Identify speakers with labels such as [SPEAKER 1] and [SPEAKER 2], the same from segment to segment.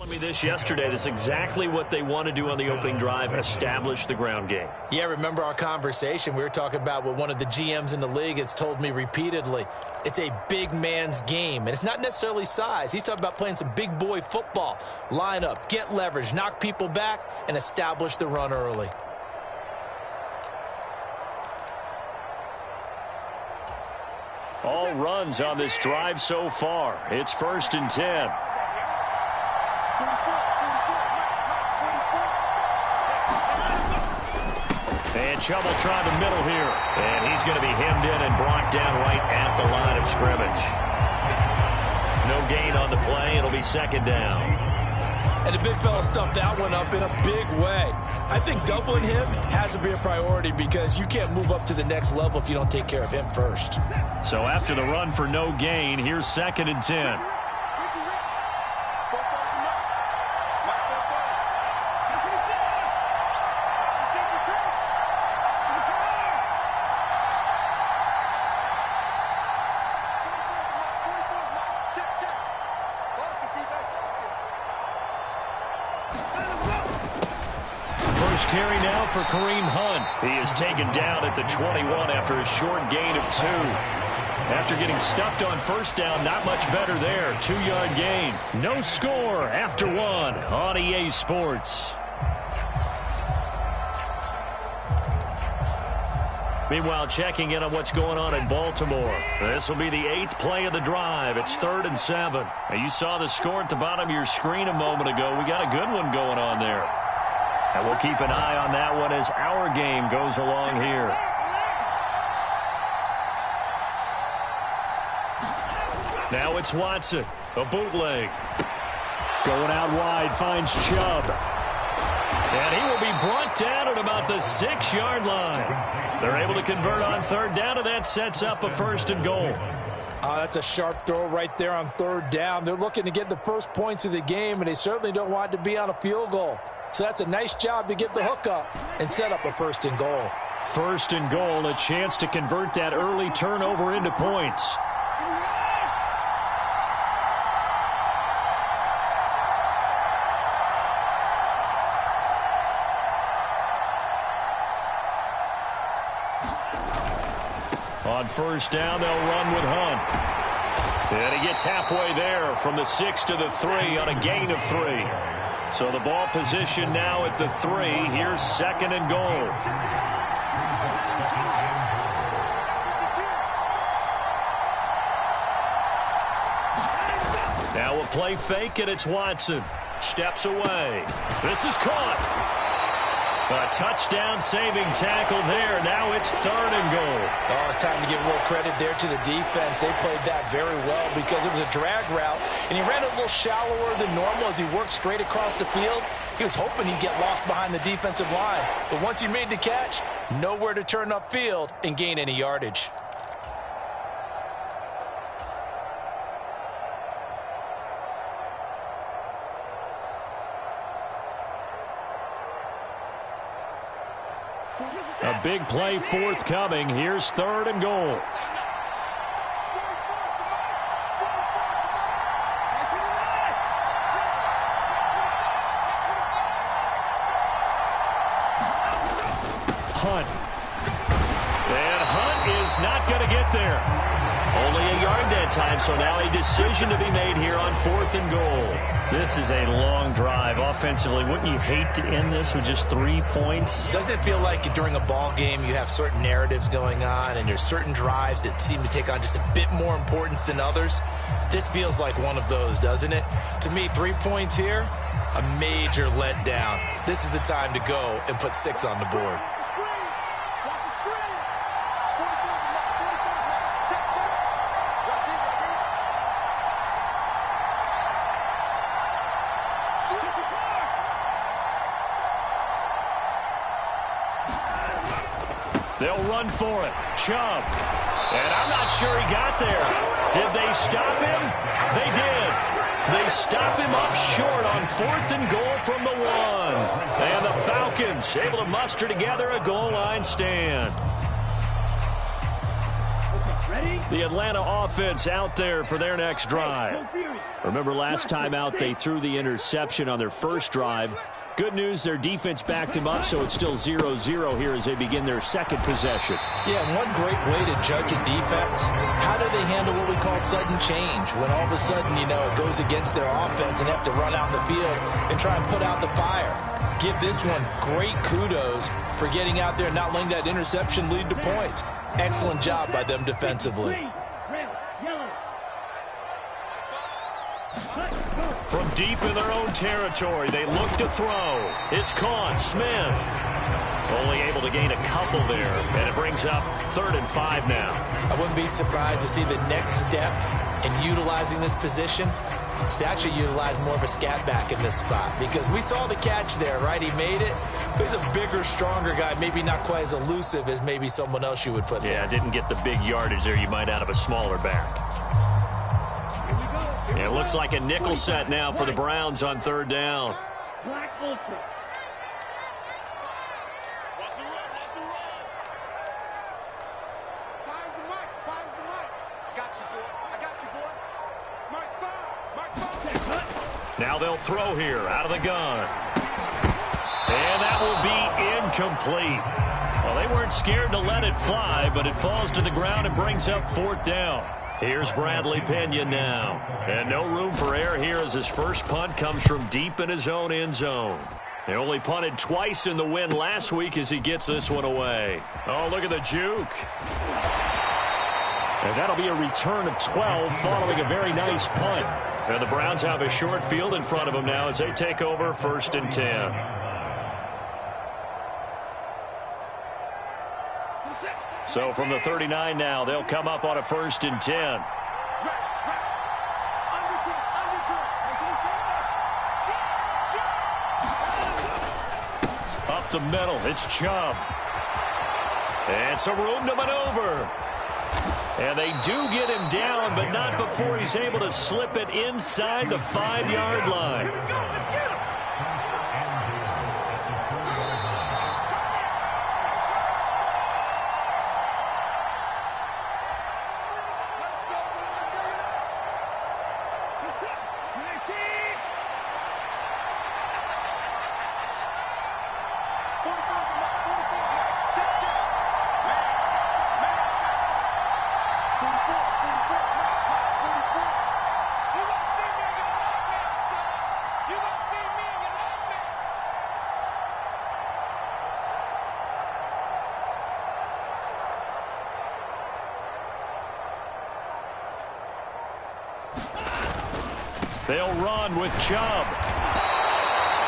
[SPEAKER 1] Me this yesterday. This is exactly what they want to do on the opening drive, establish the ground game.
[SPEAKER 2] Yeah, remember our conversation? We were talking about what one of the GMs in the league has told me repeatedly. It's a big man's game, and it's not necessarily size. He's talking about playing some big boy football. Line up, get leverage, knock people back, and establish the run early.
[SPEAKER 1] All runs on this drive so far. It's 1st and 10. And Chubb will try the middle here. And he's going to be hemmed in and brought down right at the line of scrimmage. No gain on the play. It'll be 2nd down.
[SPEAKER 2] And the big fella stuffed that one up in a big way. I think doubling him has to be a priority because you can't move up to the next level if you don't take care of him first.
[SPEAKER 1] So after the run for no gain, here's 2nd and 10. Carry now for Kareem Hunt. He is taken down at the 21 after a short gain of 2. After getting stuffed on 1st down, not much better there. 2-yard gain. No score after 1 on EA Sports. Meanwhile, checking in on what's going on in Baltimore. This will be the 8th play of the drive. It's 3rd and 7. Now, you saw the score at the bottom of your screen a moment ago. We got a good one going on there. And we'll keep an eye on that one as our game goes along here. Now it's Watson, a bootleg. Going out wide, finds Chubb. And he will be brought down at about the 6-yard line. They're able to convert on 3rd down, and that sets up a 1st and goal.
[SPEAKER 2] That's a sharp throw right there on 3rd down. They're looking to get the first points of the game, and they certainly don't want it to be on a field goal. So that's a nice job to get the hook up and set up a 1st and goal.
[SPEAKER 1] 1st and goal, a chance to convert that early turnover into points. On 1st down, they'll run with Hunt. And he gets halfway there from the 6 to the 3 on a gain of 3. So the ball position now at the 3. Here's 2nd and goal. Now a play fake, and it's Watson. Steps away. This is caught. A touchdown saving tackle there. Now it's 3rd and goal.
[SPEAKER 2] Oh, it's time to give a little credit there to the defense. They played that very well because it was a drag route, and he ran a little shallower than normal as he worked straight across the field. He was hoping he'd get lost behind the defensive line. But once he made the catch, nowhere to turn upfield and gain any yardage.
[SPEAKER 1] A big play forthcoming. Here's 3rd and goal. Hunt. And Hunt is not going to get there. Only a yard that time, so now a decision to be made here on 4th and goal. This is a long drive offensively. Wouldn't you hate to end this with just 3 points?
[SPEAKER 2] Doesn't it feel like during a ball game you have certain narratives going on and there's certain drives that seem to take on just a bit more importance than others? This feels like one of those, doesn't it? To me, 3 points here, a major letdown. This is the time to go and put 6 on the board.
[SPEAKER 1] They'll run for it. Chubb. And I'm not sure he got there. Did they stop him? They did. They stop him up short on 4th and goal from the 1. And the Falcons able to muster together a goal line stand. The Atlanta offense out there for their next drive. Remember last time out they threw the interception on their first drive. Good news, their defense backed him up, so it's still 0-0 here as they begin their second possession.
[SPEAKER 2] Yeah, and one great way to judge a defense, how do they handle what we call sudden change? When all of a sudden, you know, it goes against their offense and they have to run out in the field and try and put out the fire. Give this one great kudos for getting out there and not letting that interception lead to points. Excellent job by them defensively.
[SPEAKER 1] From deep in their own territory, they look to throw. It's caught. Smith only able to gain a couple there, and it brings up 3rd and 5 now.
[SPEAKER 2] I wouldn't be surprised to see the next step in utilizing this position is to actually utilize more of a scat back in this spot, because we saw the catch there, right? He made it, but he's a bigger, stronger guy, maybe not quite as elusive as maybe someone else you would put there.
[SPEAKER 1] Yeah, didn't get the big yardage there you might out of a smaller back. It looks like a nickel set now for the Browns on 3rd down. Now they'll throw here out of the gun. And that will be incomplete. Well, they weren't scared to let it fly, but it falls to the ground and brings up 4th down. Here's Bradley Pinion now. And no room for error here as his first punt comes from deep in his own end zone. They only punted twice in the win last week as he gets this one away. Oh, look at the juke. And that'll be a return of 12 following a very nice punt. And the Browns have a short field in front of them now as they take over 1st and 10. So from the 39 now, they'll come up on a 1st and 10. Up the middle, it's Chubb. And some room to maneuver. And they do get him down, but not before he's able to slip it inside the 5-yard line. They'll run with Chubb.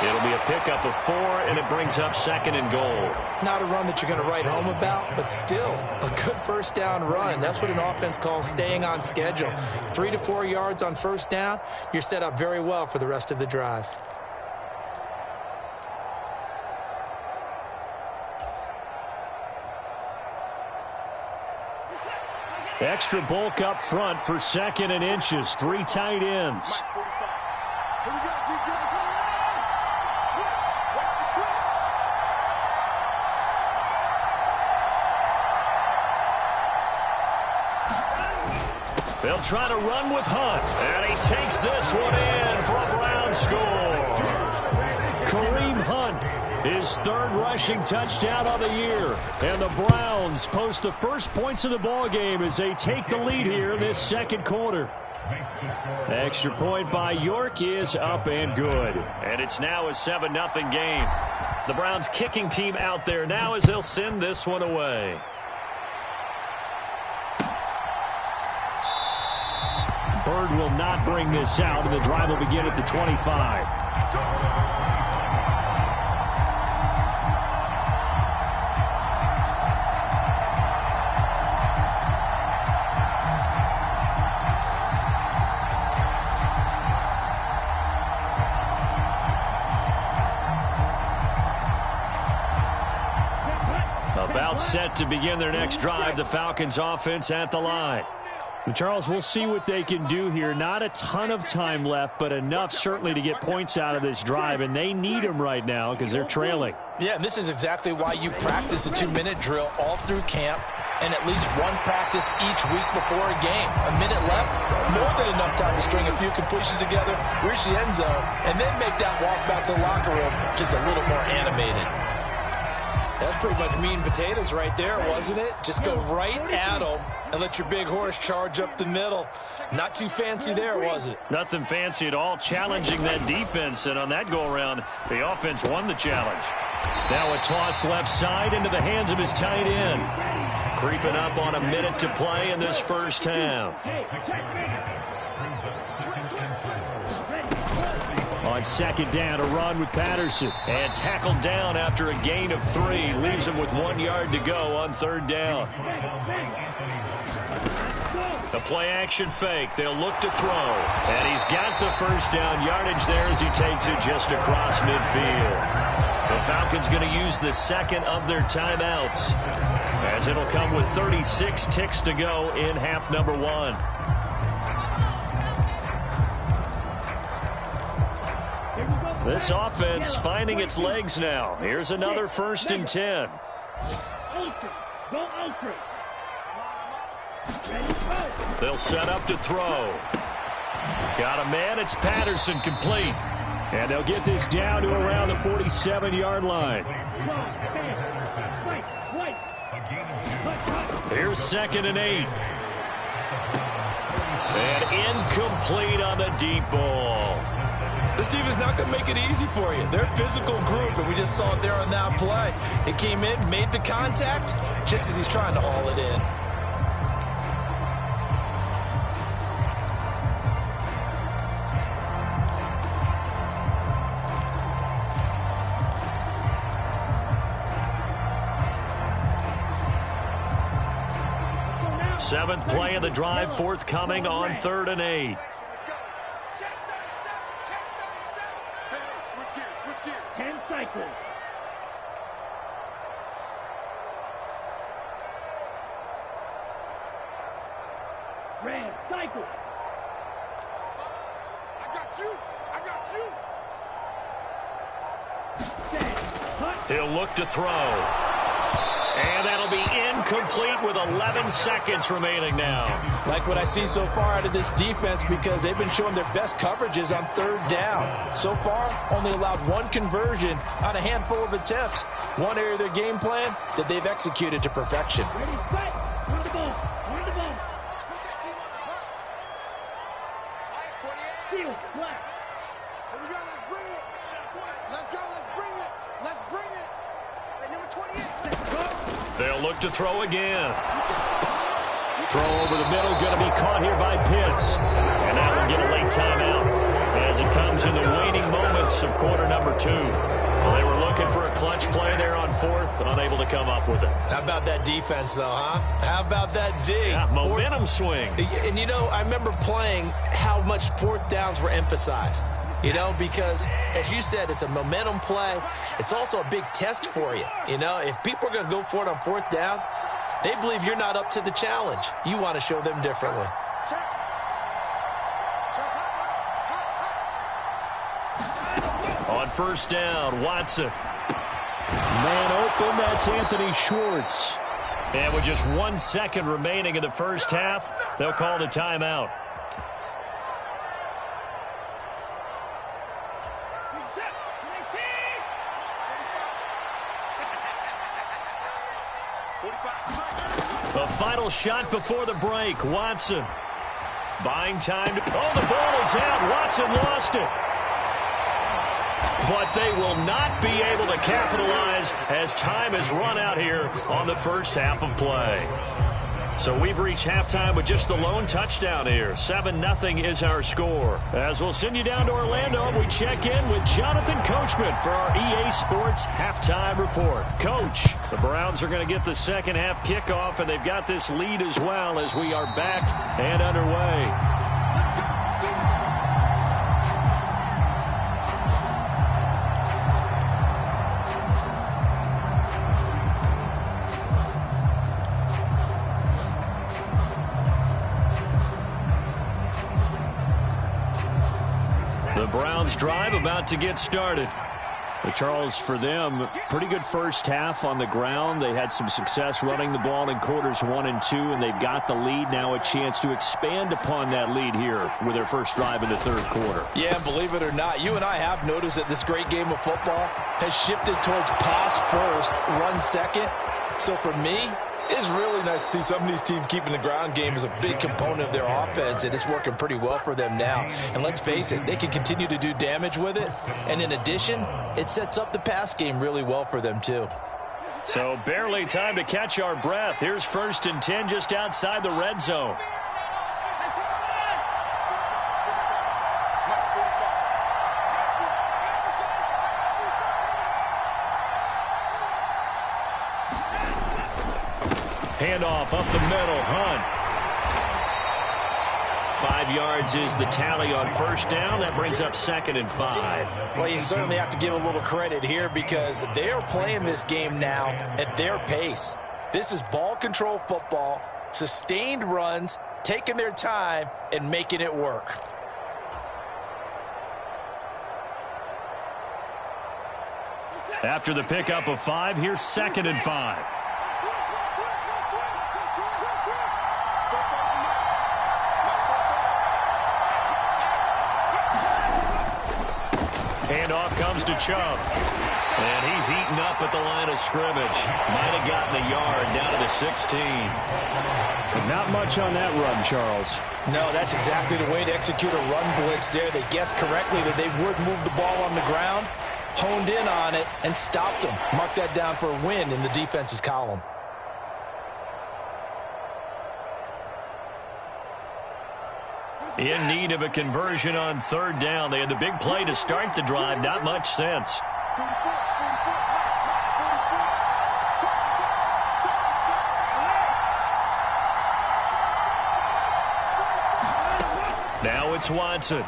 [SPEAKER 1] It'll be a pickup of 4, and it brings up 2nd and goal.
[SPEAKER 2] Not a run that you're going to write home about, but still a good 1st down run. That's what an offense calls staying on schedule. 3 to 4 yards on 1st down, you're set up very well for the rest of the drive.
[SPEAKER 1] Extra bulk up front for 2nd and inches. 3 tight ends. They'll try to run with Hunt. And he takes this one in for a Brown score. Kareem Hunt, his 3rd rushing touchdown of the year. And the Browns post the first points of the ballgame as they take the lead here in this 2nd quarter. Extra point by York is up and good. And it's now a 7-0 game. The Browns kicking team out there now as they'll send this one away. Bird will not bring this out, and the drive will begin at the 25. About set to begin their next drive, the Falcons offense at the line. Charles, we'll see what they can do here. Not a ton of time left, but enough certainly to get points out of this drive, and they need them right now because they're trailing.
[SPEAKER 2] Yeah, and this is exactly why you practice a 2-minute drill all through camp. and at least one practice each week before a game. A minute left, more than enough time to string a few completions together, reach the end zone, and then make that walk back to the locker room just a little more animated.
[SPEAKER 3] That's pretty much meat and potatoes right there, wasn't it? Just go right at them and let your big horse charge up the middle. Not too fancy there, was it?
[SPEAKER 1] Nothing fancy at all, challenging that defense, and on that go-around, the offense won the challenge. Now a toss left side into the hands of his tight end. Creeping up on a minute to play in this first half. On second down, a run with Patterson. And tackled down after a gain of 3. Leaves him with 1 yard to go on third down. The play-action fake. They'll look to throw. And he's got the first down yardage there as he takes it just across midfield. The Falcons going to use the second of their timeouts, as it'll come with 36 ticks to go in half number 1. This offense finding its legs now. Here's another 1st and 10. They'll set up to throw. Got a man. It's Patterson, complete. And they'll get this down to around the 47-yard line. Here's 2nd and 8. And incomplete on the deep ball.
[SPEAKER 3] This defense is not going to make it easy for you. They're a physical group, and we just saw it there on that play. It came in, made the contact, just as he's trying to haul it in.
[SPEAKER 1] Seventh play of the drive, forthcoming on 3rd and 8. He'll look to throw. And that'll be incomplete with 11 seconds remaining now.
[SPEAKER 2] Like what I see so far out of this defense, because they've been showing their best coverages on 3rd down. So far, only allowed 1 conversion on a handful of attempts. One area of their game plan that they've executed to perfection.
[SPEAKER 1] They'll look to throw again. Throw over the middle, going to be caught here by Pitts. And that will get a late timeout as it comes in the waning moments of quarter number 2. Well, they were looking for a clutch play there on 4th, unable to come up with it.
[SPEAKER 3] How about that defense, though, huh? How about that D?
[SPEAKER 1] Yeah, momentum swing.
[SPEAKER 3] And, you know, I remember playing how much 4th downs were emphasized. You know, because, as you said, it's a momentum play. It's also a big test for you. You know, if people are going to go for it on 4th down, they believe you're not up to the challenge. You want to show them differently.
[SPEAKER 1] On 1st down, Watson. Man open, that's Anthony Schwartz. And with just 1 second remaining in the first half, they'll call the timeout. A final shot before the break. Watson buying time. Oh, the ball is out. Watson lost it. But they will not be able to capitalize as time has run out here on the first half of play. So we've reached halftime with just the lone touchdown here. 7-0 is our score. As we'll send you down to Orlando, we check in with Jonathan Coachman for our EA Sports Halftime Report. Coach, the Browns are going to get the second half kickoff, and they've got this lead as well as we are back and underway. The Browns drive about to get started. Well, Charles, for them, pretty good first half on the ground. They had some success running the ball in quarters 1 and 2, and they've got the lead. Now a chance to expand upon that lead here with their first drive in the third quarter.
[SPEAKER 2] Yeah, and believe it or not, you and I have noticed that this great game of football has shifted towards pass first, run second. So for me, it's really nice to see some of these teams keeping the ground game as a big component of their offense, and it's working pretty well for them now. And let's face it, they can continue to do damage with it. And in addition, it sets up the pass game really well for them too.
[SPEAKER 1] So barely time to catch our breath. Here's 1st and 10 just outside the red zone. Handoff up the middle, Hunt. 5 yards is the tally on first down. That brings up 2nd and 5.
[SPEAKER 2] Well, you certainly have to give a little credit here because they are playing this game now at their pace. This is ball control football, sustained runs, taking their time, and making it work.
[SPEAKER 1] After the pickup of 5, here's 2nd and 5. Handoff comes to Chubb. And he's eaten up at the line of scrimmage. Might have gotten a yard down to the 16. But not much on that run, Charles.
[SPEAKER 2] No, that's exactly the way to execute a run blitz there. They guessed correctly that they would move the ball on the ground, honed in on it, and stopped them. Mark that down for a win in the defense's column.
[SPEAKER 1] In need of a conversion on 3rd down. They had the big play to start the drive. Not much sense. Now it's Watson.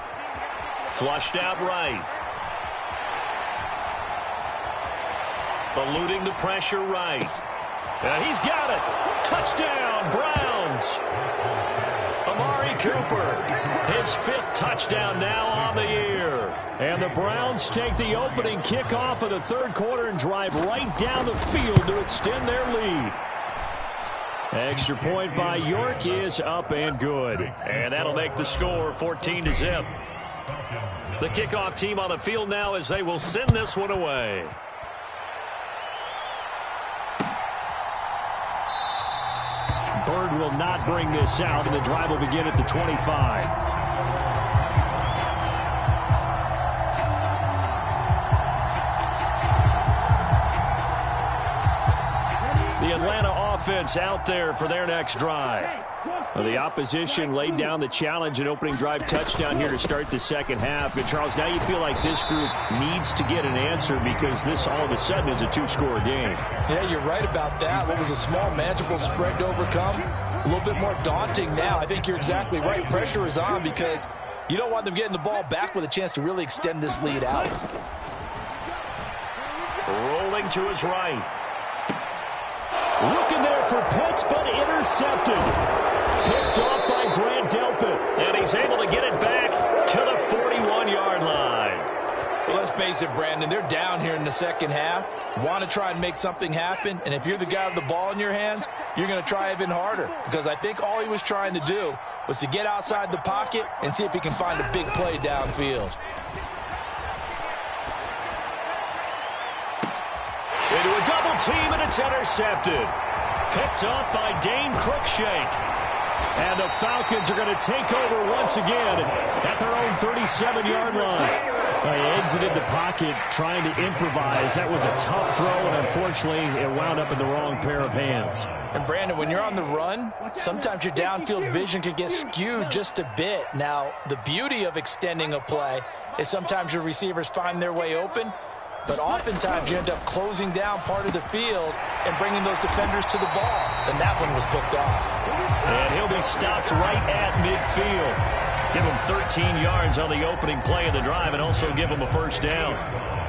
[SPEAKER 1] Flushed out right. Eluding the pressure right. And he's got it. Touchdown, Browns. Amari Cooper, his 5th touchdown now on the year. And the Browns take the opening kickoff of the 3rd quarter and drive right down the field to extend their lead. Extra point by York is up and good. And that'll make the score 14-0. The kickoff team on the field now as they will send this one away. Bird will not bring this out, and the drive will begin at the 25. The Atlanta offense out there for their next drive. Well, the opposition laid down the challenge and opening drive touchdown here to start the second half. And, Charles, now you feel like this group needs to get an answer because this all of a sudden is a 2-score game.
[SPEAKER 2] Yeah, you're right about that. What was a small, manageable spread to overcome? A little bit more daunting now. I think you're exactly right. Pressure is on because you don't want them getting the ball back with a chance to really extend this lead out.
[SPEAKER 1] Rolling to his right. Looking there for Pitts, but intercepted. Picked off by Grant Delpit. And he's able to get it back to the 41-yard line.
[SPEAKER 2] Well, let's face it, Brandon. They're down here in the second half. Want to try and make something happen. And if you're the guy with the ball in your hands, you're going to try even harder. Because I think all he was trying to do was to get outside the pocket and see if he can find a big play downfield.
[SPEAKER 1] Into a double team, and it's intercepted. Picked off by Dane Cruikshank. And the Falcons are going to take over once again at their own 37-yard line. They exited the pocket trying to improvise. That was a tough throw, and unfortunately, it wound up in the wrong pair of hands.
[SPEAKER 2] And, Brandon, when you're on the run, sometimes your downfield vision can get skewed just a bit. Now, the beauty of extending a play is sometimes your receivers find their way open, but oftentimes you end up closing down part of the field and bringing those defenders to the ball. And that one was picked off.
[SPEAKER 1] And he'll be stopped right at midfield. Give him 13 yards on the opening play of the drive and also give him a first down.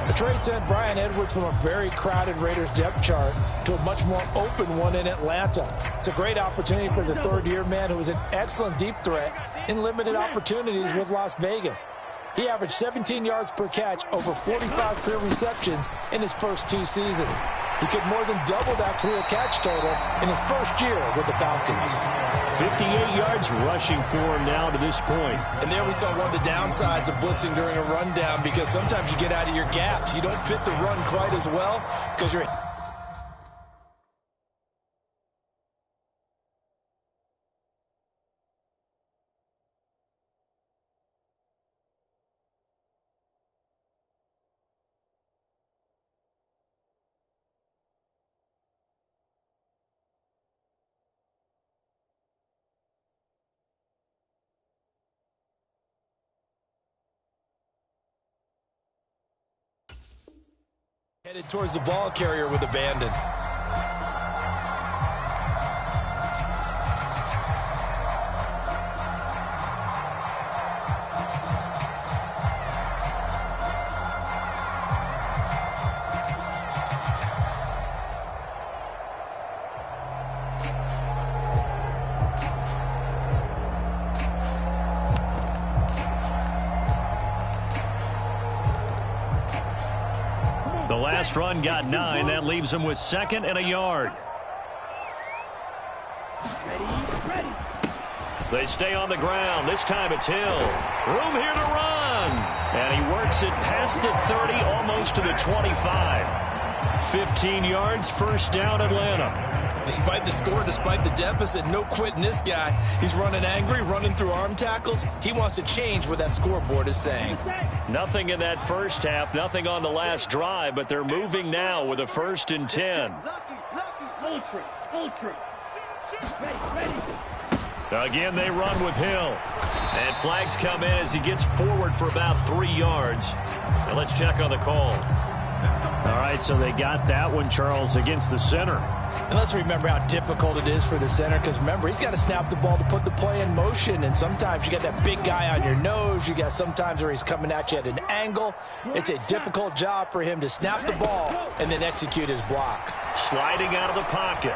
[SPEAKER 2] The trade sent Brian Edwards from a very crowded Raiders depth chart to a much more open one in Atlanta. It's a great opportunity for the third-year man who was an excellent deep threat in limited opportunities with Las Vegas. He averaged 17 yards per catch over 45 career receptions in his first 2 seasons. He could more than double that career catch total in his first year with the Falcons.
[SPEAKER 1] 58 yards rushing for him now to this point.
[SPEAKER 3] And there we saw one of the downsides of blitzing during a rundown, because sometimes you get out of your gaps. You don't fit the run quite as well because you're... headed towards the ball carrier with abandon.
[SPEAKER 1] The last run got 9. That leaves him with 2nd and a yard. They stay on the ground. This time it's Hill. Room here to run. And he works it past the 30, almost to the 25. 15 yards, first down, Atlanta.
[SPEAKER 3] Despite the score, despite the deficit, no quitting this guy. He's running angry, running through arm tackles. He wants to change what that scoreboard is saying.
[SPEAKER 1] Nothing in that first half, nothing on the last drive, but they're moving now with a 1st and 10. Again, they run with Hill. And flags come in as he gets forward for about 3 yards. And let's check on the call. All right, so they got that one, Charles, against the center.
[SPEAKER 2] And let's remember how difficult it is for the center, because remember, he's got to snap the ball to put the play in motion, and sometimes you got that big guy on your nose. You got sometimes where he's coming at you at an angle. It's a difficult job for him to snap the ball and then execute his block.
[SPEAKER 1] Sliding out of the pocket.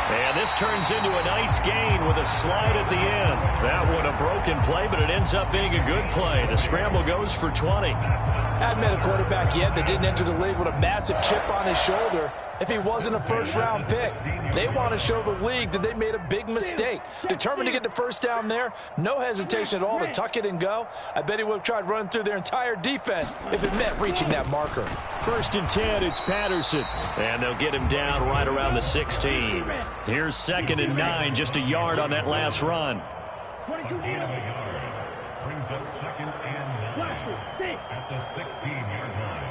[SPEAKER 1] And this turns into a nice gain with a slide at the end. That one a broken play, but it ends up being a good play. The scramble goes for 20.
[SPEAKER 2] Hadn't met a quarterback yet that didn't enter the league with a massive chip on his shoulder if he wasn't a first-round pick. They want to show the league that they made a big mistake. Determined to get the first down there, no hesitation at all to tuck it and go. I bet he would have tried running through their entire defense if it meant reaching that marker.
[SPEAKER 1] 1st and 10, it's Patterson. And they'll get him down right around the 16. Here's 2nd and 9, just a yard on that last run.
[SPEAKER 4] Brings up 2nd and 9 at the 16-yard line.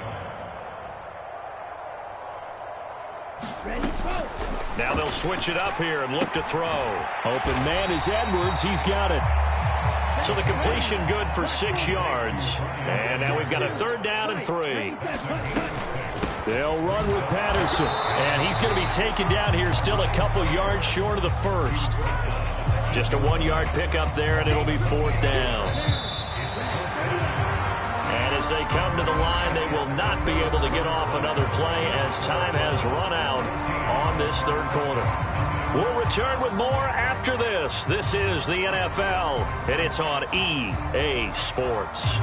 [SPEAKER 1] Now they'll switch it up here and look to throw. Open man is Edwards. He's got it. So the completion good for 6 yards. And now we've got a 3rd down and 3. They'll run with Patterson. And he's going to be taken down here, still a couple yards short of the first. Just a 1-yard pickup there, and it'll be 4th down. And as they come to the line, they will not be able to get off another play as time has run out on this 3rd quarter. We'll return with more after this. This is the NFL, and it's on EA Sports.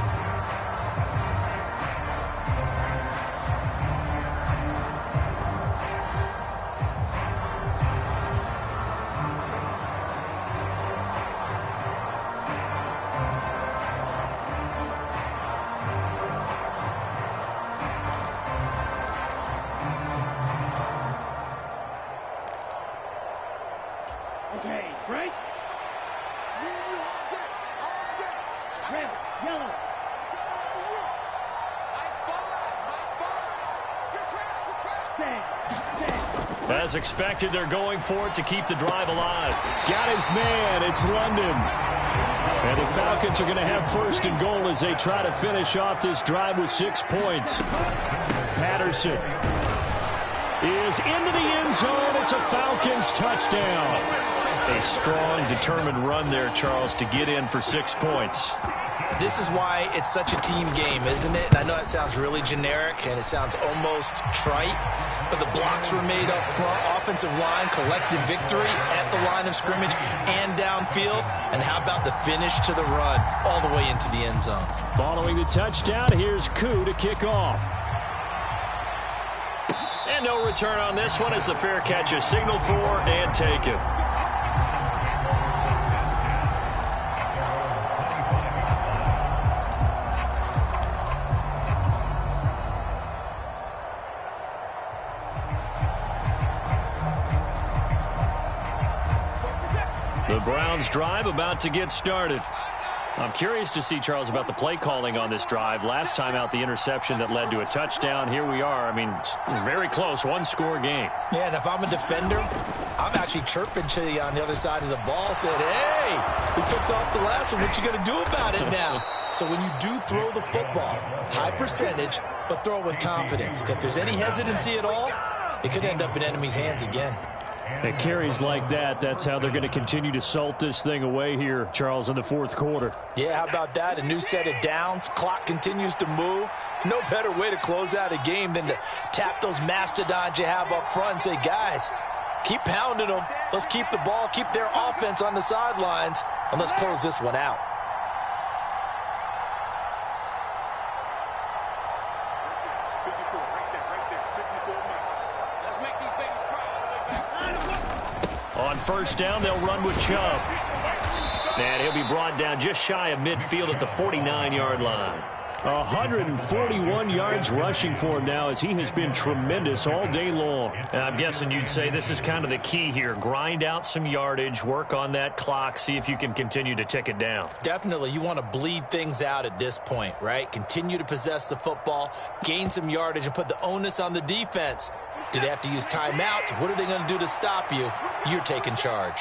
[SPEAKER 5] Okay, break. Red, yellow.
[SPEAKER 1] As expected, they're going for it to keep the drive alive. Got his man. It's London. And the Falcons are going to have 1st and goal as they try to finish off this drive with 6 points. Patterson is into the end zone. It's a Falcons touchdown. A strong, determined run there, Charles, to get in for 6 points.
[SPEAKER 3] This is why it's such a team game, isn't it? And I know it sounds really generic and it sounds almost trite, but the blocks were made up front, offensive line, collective victory at the line of scrimmage and downfield. And how about the finish to the run all the way into the end zone?
[SPEAKER 1] Following the touchdown, here's Koo to kick off. And no return on this one as the fair catch is signaled for and taken. The Browns drive about to get started. I'm curious to see, Charles, about the play calling on this drive. Last time out, the interception that led to a touchdown. Here we are. I mean, very close, one-score game.
[SPEAKER 3] Yeah, and if I'm a defender, I'm actually chirping to you on the other side of the ball, saying, hey, we picked off the last one. What you going to do about it now? So when you do throw the football, high percentage, but throw it with confidence. If there's any hesitancy at all, it could end up in enemy's hands again.
[SPEAKER 1] At carries like that, that's how they're going to continue to salt this thing away here, Charles, in the fourth quarter.
[SPEAKER 2] Yeah, how about that? A new set of downs. Clock continues to move. No better way to close out a game than to tap those mastodons you have up front and say, guys, keep pounding them. Let's keep the ball, keep their offense on the sidelines, and let's close this one out.
[SPEAKER 1] On first down, they'll run with Chubb. And he'll be brought down just shy of midfield at the 49-yard line. 141 yards rushing for him now as he has been tremendous all day long. And I'm guessing you'd say this is kind of the key here. Grind out some yardage, work on that clock, see if you can continue to tick it down.
[SPEAKER 3] Definitely, you want to bleed things out at this point, right? Continue to possess the football, gain some yardage, and put the onus on the defense. Do they have to use timeouts? What are they going to do to stop you? You're taking charge.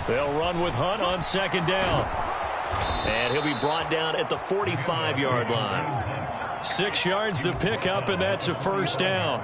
[SPEAKER 1] They'll run with Hunt on second down. And he'll be brought down at the 45-yard line. 6 yards the pickup, and that's a first down.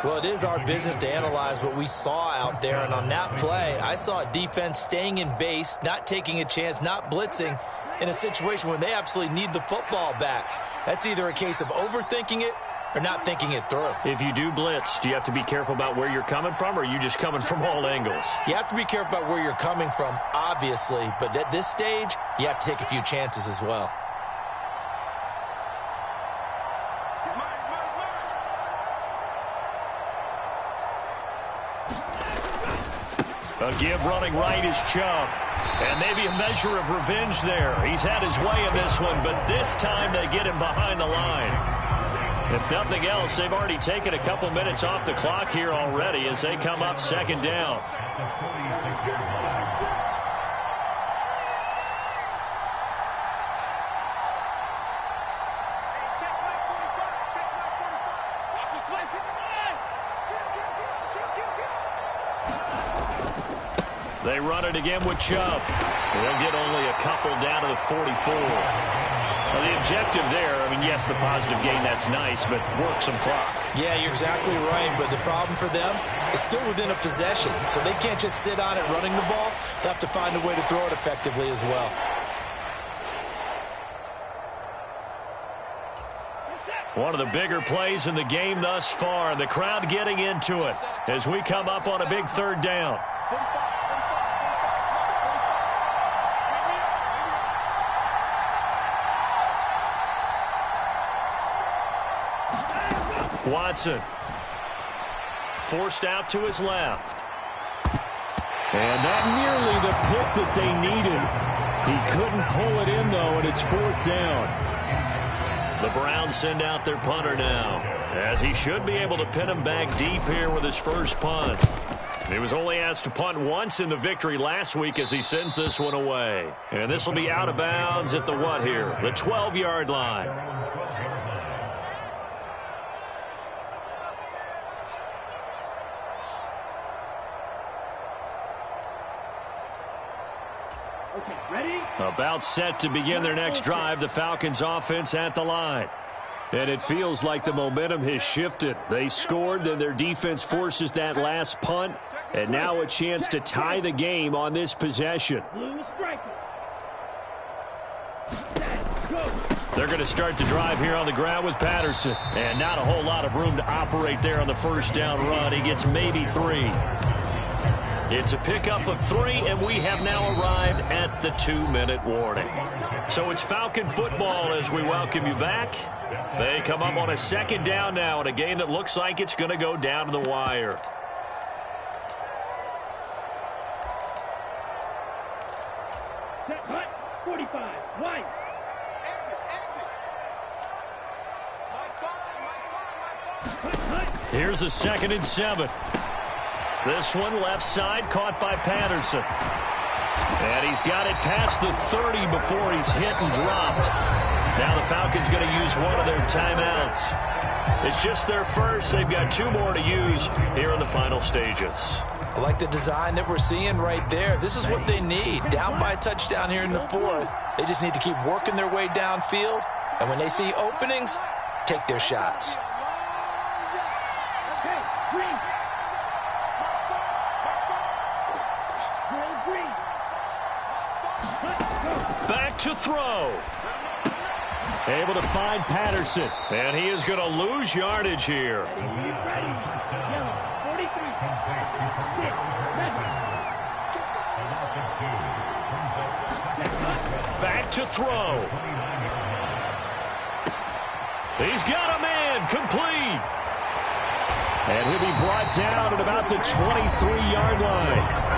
[SPEAKER 3] Well, it is our business to analyze what we saw out there, and on that play, I saw a defense staying in base, not taking a chance, not blitzing in a situation where they absolutely need the football back. That's either a case of overthinking it or not thinking it through.
[SPEAKER 1] If you do blitz, do you have to be careful about where you're coming from, or are you just coming from all angles?
[SPEAKER 3] You have to be careful about where you're coming from, obviously, but at this stage, you have to take a few chances as well.
[SPEAKER 1] A give running right is Chubb. And maybe a measure of revenge there. He's had his way in this one, but this time they get him behind the line. If nothing else, they've already taken a couple minutes off the clock here already as they come up second down. They run it again with Chubb. They'll get only a couple down to the 44. Well, the objective there, I mean, yes, the positive gain, that's nice, but work some clock.
[SPEAKER 3] Yeah, you're exactly right, but the problem for them is still within a possession, so they can't just sit on it running the ball. They'll have to find a way to throw it effectively as well.
[SPEAKER 1] One of the bigger plays in the game thus far, and the crowd getting into it as we come up on a big third down. Watson forced out to his left. And not nearly the pick that they needed. He couldn't pull it in, though, and it's fourth down. The Browns send out their punter now, as he should be able to pin him back deep here with his first punt. He was only asked to punt once in the victory last week as he sends this one away. And this will be out of bounds at the what here? The 12-yard line.
[SPEAKER 5] Okay, ready?
[SPEAKER 1] About set to begin their next drive, the Falcons offense at the line. And it feels like the momentum has shifted. They scored, then their defense forces that last punt, and now a chance to tie the game on this possession.
[SPEAKER 5] Blue striker. Set, go.
[SPEAKER 1] They're going to start the drive here on the ground with Patterson. And not a whole lot of room to operate there on the first down run. He gets maybe 3. It's a pickup of 3, and we have now arrived at the 2-minute warning. So it's Falcon football as we welcome you back. They come up on a second down now in a game that looks like it's going to go down to the wire.
[SPEAKER 5] Set, hut, 45, wide.
[SPEAKER 1] Here's a 2nd and 7. This one left side caught by Patterson. And he's got it past the 30 before he's hit and dropped. Now the Falcons going to use one of their timeouts. It's just their first. They've got 2 more to use here in the final stages.
[SPEAKER 2] I like the design that we're seeing right there. This is what they need. Down by a touchdown here in the 4th. They just need to keep working their way downfield. And when they see openings, take their shots.
[SPEAKER 1] Back to throw. Able to find Patterson. And he is going to lose yardage here. Back to throw. He's got a man complete. And he'll be brought down at about the 23-yard line.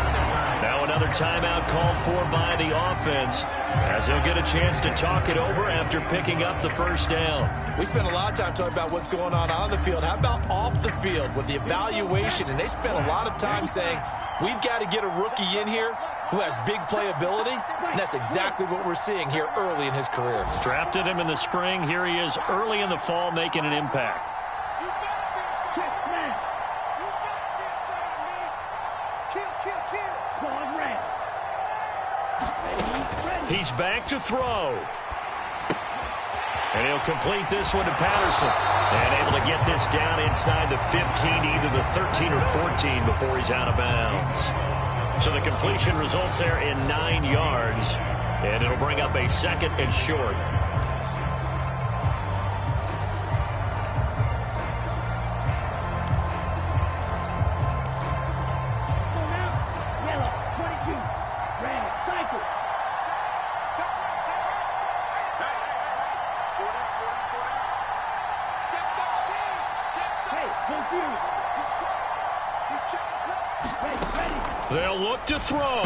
[SPEAKER 1] Now another timeout called for by the offense as he'll get a chance to talk it over after picking up the first down.
[SPEAKER 2] We spent a lot of time talking about what's going on the field. How about off the field with the evaluation? And they spent a lot of time saying, we've got to get a rookie in here who has big playability, and that's exactly what we're seeing here early in his career.
[SPEAKER 1] Drafted him in the spring. Here he is early in the fall making an impact. He's back to throw. And he'll complete this one to Patterson. And able to get this down inside the 15, either the 13 or 14 before he's out of bounds. So the completion results there in 9 yards. And it'll bring up a 2nd and short. They'll look to throw.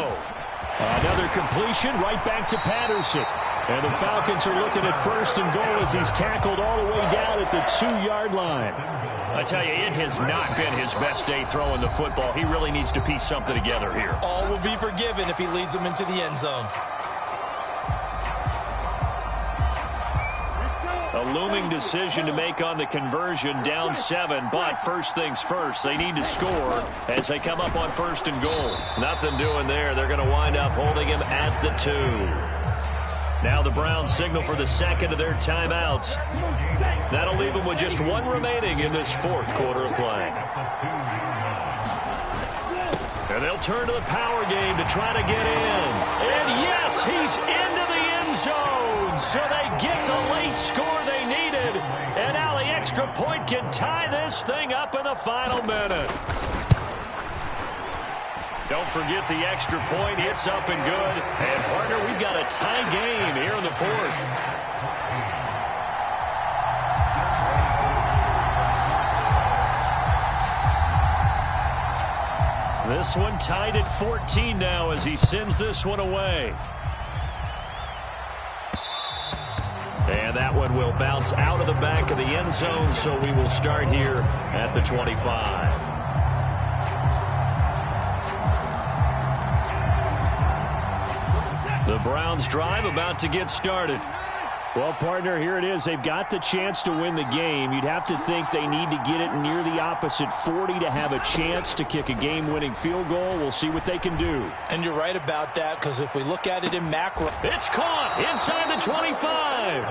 [SPEAKER 1] Another completion right back to Patterson. And the Falcons are looking at 1st and goal as he's tackled all the way down at the 2-yard line. I tell you, it has not been his best day throwing the football. He really needs to piece something together here.
[SPEAKER 2] All will be forgiven if he leads them into the end zone.
[SPEAKER 1] A looming decision to make on the conversion, down 7, but first things first, they need to score as they come up on 1st and goal. Nothing doing there. They're going to wind up holding him at the 2. Now the Browns signal for the 2nd of their timeouts. That'll leave them with just 1 remaining in this 4th quarter of play. And they'll turn to the power game to try to get in. And yes, he's into the end zone. So they get the late score they needed. And now the extra point can tie this thing up in the final minute. Don't forget the extra point. It's up and good. And, partner, we've got a tie game here in the 4th. This one tied at 14 now as he sends this one away. And that one will bounce out of the back of the end zone, so we will start here at the 25. The Browns drive about to get started. Well, partner, here it is. They've got the chance to win the game. You'd have to think they need to get it near the opposite 40 to have a chance to kick a game-winning field goal. We'll see what they can do.
[SPEAKER 2] And you're right about that, because if we look at it in macro.
[SPEAKER 1] It's caught inside the 25.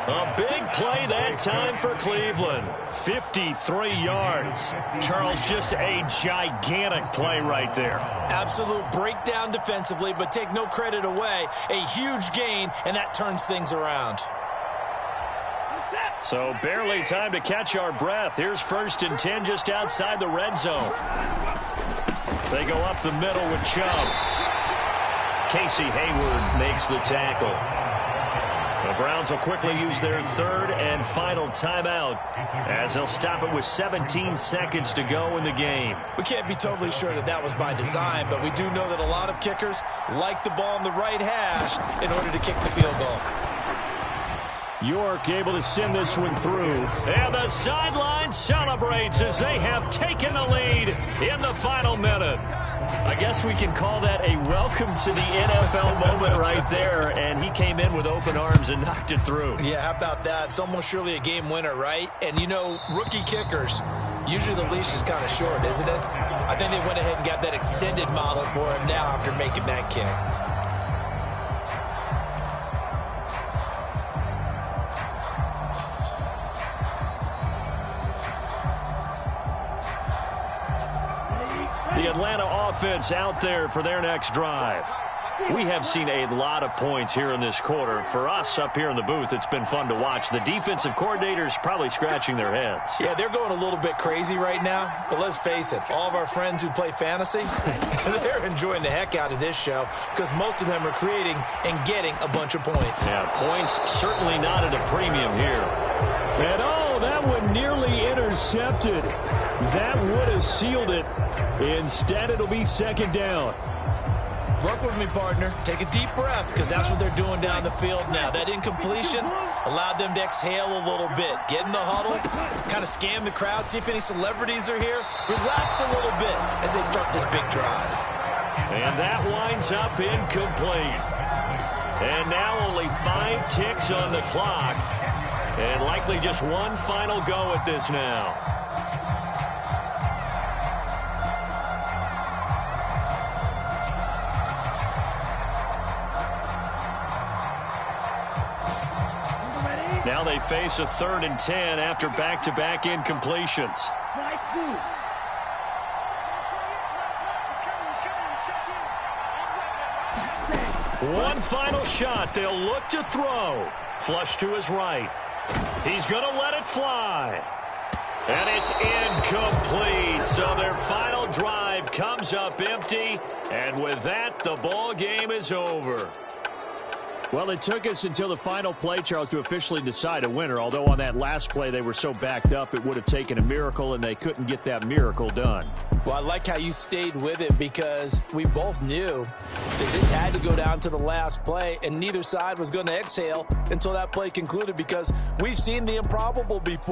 [SPEAKER 1] A big play that time for Cleveland. 53 yards. Charles, just a gigantic play right there.
[SPEAKER 2] Absolute breakdown defensively, but take no credit away. A huge gain, and that turns things around.
[SPEAKER 1] So barely time to catch our breath. Here's 1st and 10 just outside the red zone. They go up the middle with Chubb. Casey Hayward makes the tackle. The Browns will quickly use their 3rd and final timeout as they'll stop it with 17 seconds to go in the game.
[SPEAKER 2] We can't be totally sure that that was by design, but we do know that a lot of kickers like the ball on the right hash in order to kick the field goal.
[SPEAKER 1] York able to send this one through. And the sideline celebrates as they have taken the lead in the final minute. I guess we can call that a welcome to the NFL moment right there. And he came in with open arms and knocked it through.
[SPEAKER 2] Yeah, how about that? It's almost surely a game winner, right? And, you know, rookie kickers, usually the leash is kind of short, isn't it? I think they went ahead and got that extended model for him now after making that kick.
[SPEAKER 1] The Atlanta offense out there for their next drive. We have seen a lot of points here in this quarter. For us up here in the booth, it's been fun to watch. The defensive coordinators probably scratching their heads.
[SPEAKER 2] Yeah, they're going a little bit crazy right now. But let's face it, all of our friends who play fantasy, they're enjoying the heck out of this show because most of them are creating and getting a bunch of points.
[SPEAKER 1] Yeah, points certainly not at a premium here. And oh, that one nearly intercepted. That would have sealed it. Instead, it'll be 2nd down.
[SPEAKER 2] Work with me, partner. Take a deep breath because that's what they're doing down the field now. That incompletion allowed them to exhale a little bit. Get in the huddle, kind of scan the crowd, see if any celebrities are here. Relax a little bit as they start this big drive.
[SPEAKER 1] And that winds up incomplete. And now only 5 ticks on the clock. And likely just one final go at this now. Now they face a 3rd and 10 after back-to-back incompletions. One final shot. They'll look to throw. Flush to his right. He's going to let it fly. And it's incomplete. So their final drive comes up empty. And with that, the ball game is over. Well, it took us until the final play, Charles, to officially decide a winner. Although on that last play they were so backed up, it would have taken a miracle, and they couldn't get that miracle done.
[SPEAKER 2] Well, I like how you stayed with it because we both knew that this had to go down to the last play, and neither side was going to exhale until that play concluded because we've seen the improbable before.